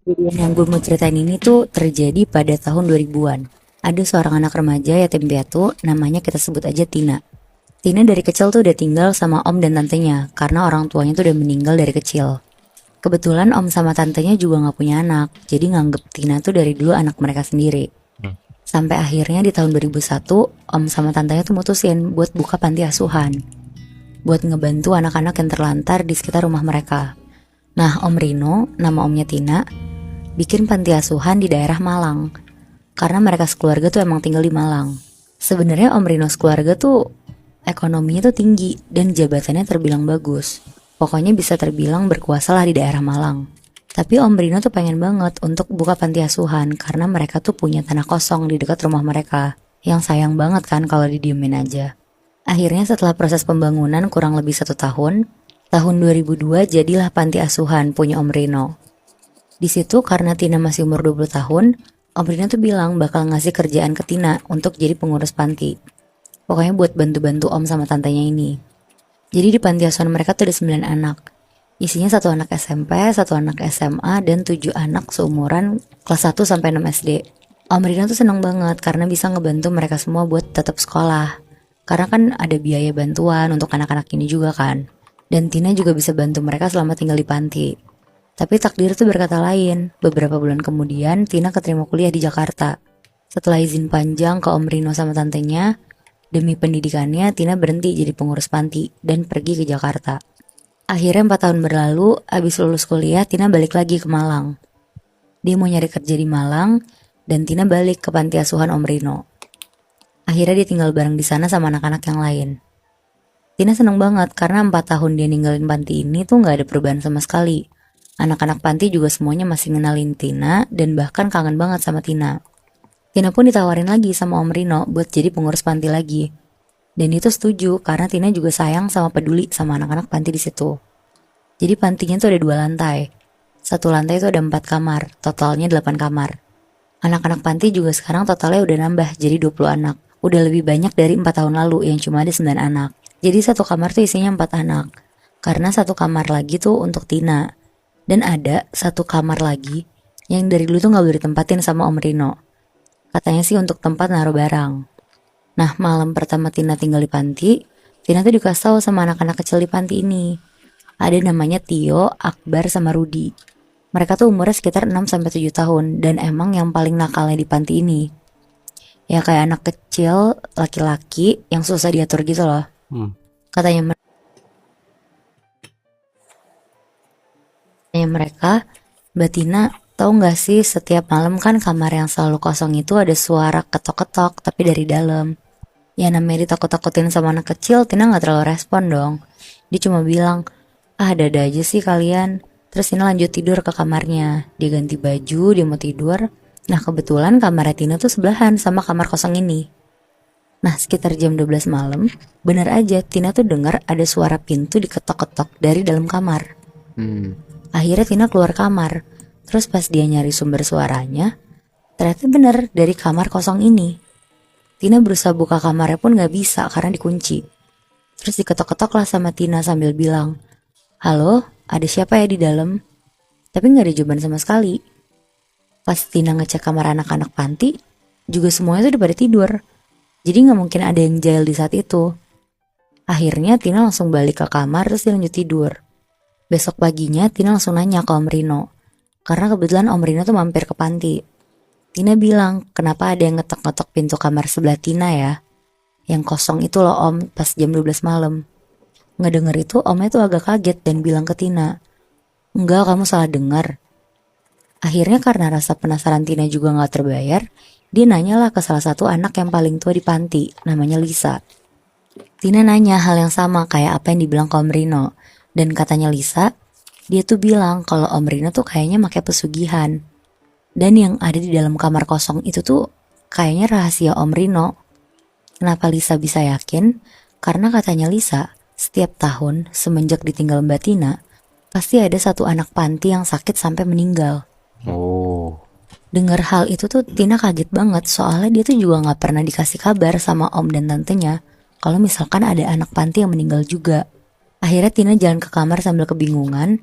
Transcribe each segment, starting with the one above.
Kejadian yang gue mau ceritain ini tuh terjadi pada tahun 2000-an. Ada seorang anak remaja yatim piatu, namanya kita sebut aja Tina. Tina dari kecil tuh udah tinggal sama om dan tantenya, karena orang tuanya tuh udah meninggal dari kecil. Kebetulan om sama tantenya juga gak punya anak, jadi nganggep Tina tuh dari dulu anak mereka sendiri. Sampai akhirnya di tahun 2001, om sama tantenya tuh mutusin buat buka panti asuhan, buat ngebantu anak-anak yang terlantar di sekitar rumah mereka. Nah, Om Rino, nama omnya Tina, bikin panti asuhan di daerah Malang. Karena mereka sekeluarga tuh emang tinggal di Malang. Sebenarnya Om Rino sekeluarga tuh ekonominya tuh tinggi dan jabatannya terbilang bagus. Pokoknya bisa terbilang berkuasa lah di daerah Malang. Tapi Om Rino tuh pengen banget untuk buka panti asuhan karena mereka tuh punya tanah kosong di dekat rumah mereka. Yang sayang banget kan kalau didiemin aja. Akhirnya setelah proses pembangunan kurang lebih 1 tahun, tahun 2002 jadilah panti asuhan punya Om Rino. Di situ karena Tina masih umur 20 tahun, Om Rino tuh bilang bakal ngasih kerjaan ke Tina untuk jadi pengurus panti. Pokoknya buat bantu-bantu Om sama tantenya ini. Jadi di panti asuhan mereka tuh ada 9 anak. Isinya 1 anak SMP, 1 anak SMA, dan 7 anak seumuran kelas 1 sampai 6 SD. Om Rino tuh seneng banget karena bisa ngebantu mereka semua buat tetap sekolah. Karena kan ada biaya bantuan untuk anak-anak ini juga kan. Dan Tina juga bisa bantu mereka selama tinggal di panti. Tapi takdir tuh berkata lain. Beberapa bulan kemudian Tina keterima kuliah di Jakarta. Setelah izin panjang ke Om Rino sama tantenya, demi pendidikannya Tina berhenti jadi pengurus panti dan pergi ke Jakarta. Akhirnya 4 tahun berlalu, abis lulus kuliah Tina balik lagi ke Malang. Dia mau nyari kerja di Malang dan Tina balik ke panti asuhan Om Rino. Akhirnya dia tinggal bareng di sana sama anak-anak yang lain. Tina seneng banget karena 4 tahun dia ninggalin panti ini tuh gak ada perubahan sama sekali. Anak-anak panti juga semuanya masih ngenalin Tina dan bahkan kangen banget sama Tina. Tina pun ditawarin lagi sama Om Rino buat jadi pengurus panti lagi. Dan itu setuju karena Tina juga sayang sama peduli sama anak-anak panti di situ. Jadi pantinya tuh ada 2 lantai. 1 lantai itu ada 4 kamar, totalnya 8 kamar. Anak-anak panti juga sekarang totalnya udah nambah jadi 20 anak. Udah lebih banyak dari 4 tahun lalu yang cuma ada 9 anak. Jadi 1 kamar tuh isinya 4 anak. Karena 1 kamar lagi tuh untuk Tina. Dan ada 1 kamar lagi yang dari dulu tuh gak boleh ditempatin sama Om Rino. Katanya sih untuk tempat naruh barang. Nah, malam pertama Tina tinggal di panti, Tina tuh dikasih tahu sama anak-anak kecil di panti ini. Ada namanya Tio, Akbar, sama Rudi. Mereka tuh umurnya sekitar 6-7 tahun dan emang yang paling nakalnya di panti ini. Ya kayak anak kecil, laki-laki yang susah diatur gitu loh. Katanya mereka, Mbak Tina, tahu nggak sih setiap malam kan kamar yang selalu kosong itu ada suara ketok-ketok tapi dari dalam. Ya namanya ditakut-takutin sama anak kecil, Tina gak terlalu respon dong. Dia cuma bilang, ada-ada aja sih kalian. Terus Tina lanjut tidur ke kamarnya. Dia ganti baju, dia mau tidur. Nah kebetulan kamarnya Tina tuh sebelahan sama kamar kosong ini. Nah sekitar jam 12 malam, bener aja Tina tuh dengar ada suara pintu diketok-ketok dari dalam kamar. Akhirnya Tina keluar kamar. Terus pas dia nyari sumber suaranya, ternyata bener dari kamar kosong ini. Tina berusaha buka kamarnya pun gak bisa karena dikunci. Terus diketok-ketok lah sama Tina sambil bilang, "Halo, ada siapa ya di dalam?" Tapi gak ada jawaban sama sekali. Pas Tina ngecek kamar anak-anak panti, juga semuanya tuh udah pada tidur. Jadi gak mungkin ada yang jahil di saat itu. Akhirnya Tina langsung balik ke kamar terus dia lanjut tidur. Besok paginya Tina langsung nanya ke Om Rino. Karena kebetulan Om Rino tuh mampir ke panti. Tina bilang, kenapa ada yang ngetok-ngetok pintu kamar sebelah Tina ya? Yang kosong itu loh Om, pas jam 12 malam. Ngedenger itu Omnya tuh agak kaget dan bilang ke Tina, "Enggak, kamu salah dengar." Akhirnya karena rasa penasaran Tina juga gak terbayar, dia nanyalah ke salah satu anak yang paling tua di panti, namanya Lisa. Tina nanya hal yang sama kayak apa yang dibilang ke Om Rino. Dan katanya Lisa, dia tuh bilang kalau Om Rino tuh kayaknya pakai pesugihan. Dan yang ada di dalam kamar kosong itu tuh kayaknya rahasia Om Rino. Kenapa Lisa bisa yakin? Karena katanya Lisa, setiap tahun semenjak ditinggal Mbak Tina, pasti ada 1 anak panti yang sakit sampai meninggal. Dengar hal itu tuh Tina kaget banget soalnya dia tuh juga gak pernah dikasih kabar sama Om dan tantenya kalau misalkan ada anak panti yang meninggal juga. Akhirnya Tina jalan ke kamar sambil kebingungan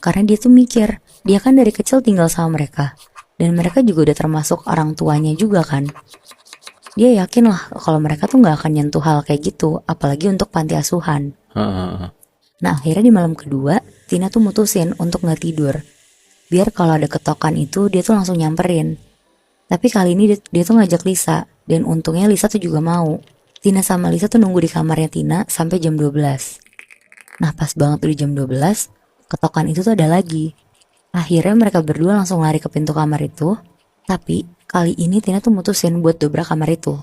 karena dia tuh mikir, Dia kan dari kecil tinggal sama mereka. Dan mereka juga udah termasuk orang tuanya juga kan. Dia yakin lah kalau mereka tuh gak akan nyentuh hal kayak gitu, apalagi untuk panti asuhan. Nah akhirnya di malam kedua, Tina tuh mutusin untuk gak tidur. Biar kalau ada ketokan itu dia tuh langsung nyamperin. Tapi kali ini dia tuh ngajak Lisa. Dan untungnya Lisa tuh juga mau. Tina sama Lisa tuh nunggu di kamarnya Tina sampai jam 12. Nah pas banget tuh di jam 12, ketokan itu tuh ada lagi. Akhirnya mereka berdua langsung lari ke pintu kamar itu. Tapi kali ini Tina tuh mutusin buat dobrak kamar itu.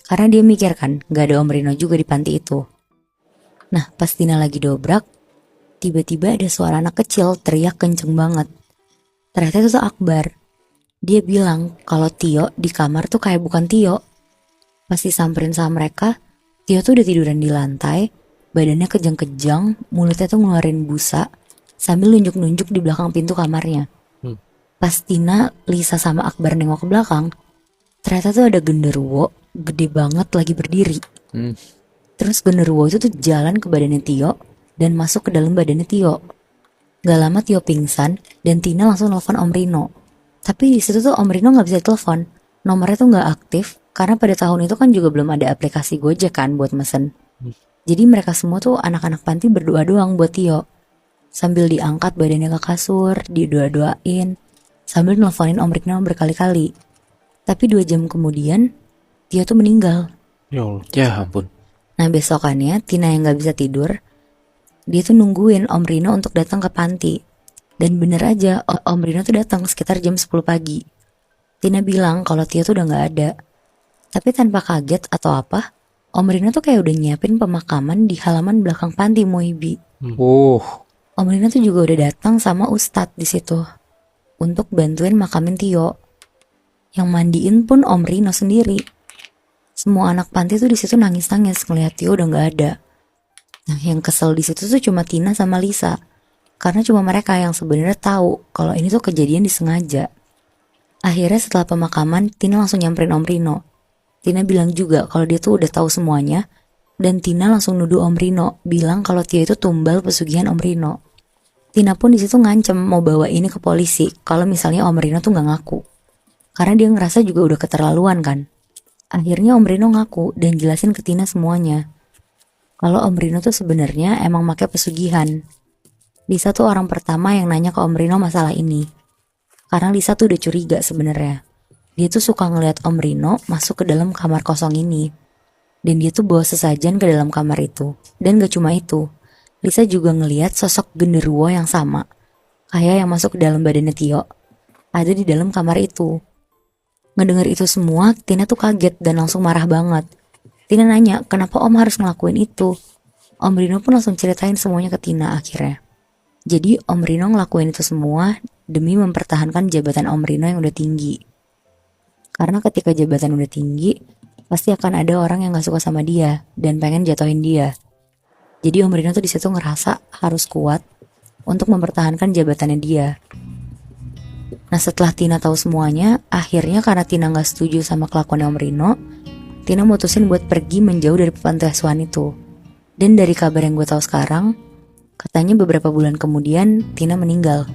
Karena dia mikir kan gak ada Om Rino juga di panti itu. Nah pas Tina lagi dobrak, tiba-tiba ada suara anak kecil teriak kenceng banget. Ternyata itu tuh Akbar. Dia bilang kalau Tio di kamar tuh kayak bukan Tio. Pas disamperin sama mereka, Tio tuh udah tiduran di lantai, badannya kejang-kejang, mulutnya tuh ngeluarin busa, sambil nunjuk-nunjuk di belakang pintu kamarnya. Pas Tina, Lisa sama Akbar nengok ke belakang, ternyata tuh ada genderuwo gede banget lagi berdiri. Terus genderuwo itu tuh jalan ke badannya Tio dan masuk ke dalam badannya Tio. Gak lama Tio pingsan dan Tina langsung nelfon Om Rino. Tapi di situ tuh Om Rino nggak bisa telepon, nomornya tuh nggak aktif karena pada tahun itu kan juga belum ada aplikasi Gojek kan buat mesen. Jadi mereka semua tuh anak-anak panti berdoa doang buat Tio. Sambil diangkat badannya ke kasur, didoa-doain, sambil nelfonin Om Rino berkali-kali. Tapi 2 jam kemudian Tio tuh meninggal. Ya Allah. Ya ampun. Nah besokannya Tina yang nggak bisa tidur, dia tuh nungguin Om Rino untuk datang ke panti. Dan bener aja Om Rino tuh datang sekitar jam 10 pagi. Tina bilang kalau Tio tuh udah gak ada. Tapi tanpa kaget atau apa, Om Rino tuh kayak udah nyiapin pemakaman di halaman belakang panti Moibi. Om Rino tuh juga udah datang sama Ustadz di situ untuk bantuin makamin Tio. Yang mandiin pun Om Rino sendiri. Semua anak panti tuh di situ nangis-nangis ngeliat Tio udah gak ada. Nah yang kesel di situ tuh cuma Tina sama Lisa. Karena cuma mereka yang sebenarnya tahu kalau ini tuh kejadian disengaja. Akhirnya setelah pemakaman, Tina langsung nyamperin Om Rino. Tina bilang juga kalau dia tuh udah tahu semuanya. Dan Tina langsung nuduh Om Rino, bilang kalau Tio itu tumbal pesugihan Om Rino. Tina pun di situ ngancem mau bawa ini ke polisi kalau misalnya Om Rino tuh nggak ngaku. Karena dia ngerasa juga udah keterlaluan kan. Akhirnya Om Rino ngaku dan jelasin ke Tina semuanya. Kalau Om Rino tuh sebenarnya emang pakai pesugihan. Lisa tuh orang pertama yang nanya ke Om Rino masalah ini. Karena Lisa tuh udah curiga sebenarnya. Dia tuh suka ngeliat Om Rino masuk ke dalam kamar kosong ini. Dan dia tuh bawa sesajen ke dalam kamar itu. Dan gak cuma itu, Lisa juga ngeliat sosok genderuwo yang sama, kayak yang masuk ke dalam badannya Tio, ada di dalam kamar itu. Ngedenger itu semua, Tina tuh kaget dan langsung marah banget. Tina nanya, kenapa Om harus ngelakuin itu? Om Rino pun langsung ceritain semuanya ke Tina akhirnya. Jadi Om Rino ngelakuin itu semua demi mempertahankan jabatan Om Rino yang udah tinggi. Karena ketika jabatan udah tinggi, pasti akan ada orang yang gak suka sama dia dan pengen jatuhin dia. Jadi Om Rino tuh di situ ngerasa harus kuat untuk mempertahankan jabatannya dia. Nah setelah Tina tahu semuanya, akhirnya karena Tina gak setuju sama kelakuan Om Rino, Tina mutusin buat pergi menjauh dari panti asuhan itu. Dan dari kabar yang gue tahu sekarang, katanya beberapa bulan kemudian Tina meninggal.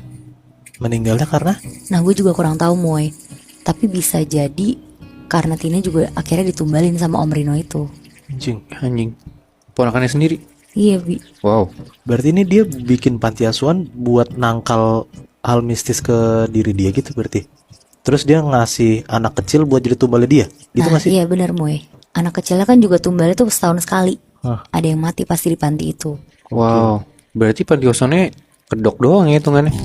Meninggalnya karena? Nah gue juga kurang tahu Moy. Tapi bisa jadi karena Tina juga akhirnya ditumbalin sama Om Rino itu. Anjing. Ponakannya sendiri? Iya Bi. Wow. Berarti ini dia bikin panti asuhan buat nangkal hal mistis ke diri dia gitu berarti. Terus dia ngasih anak kecil buat jadi tumbalnya dia. Gitu Nah gak sih? iya benar Moy. Anak kecilnya kan juga tumbalnya tuh setahun sekali. Ada yang mati pasti di panti itu. Wow, berarti panti asuhannya kedok doang ya hitungannya.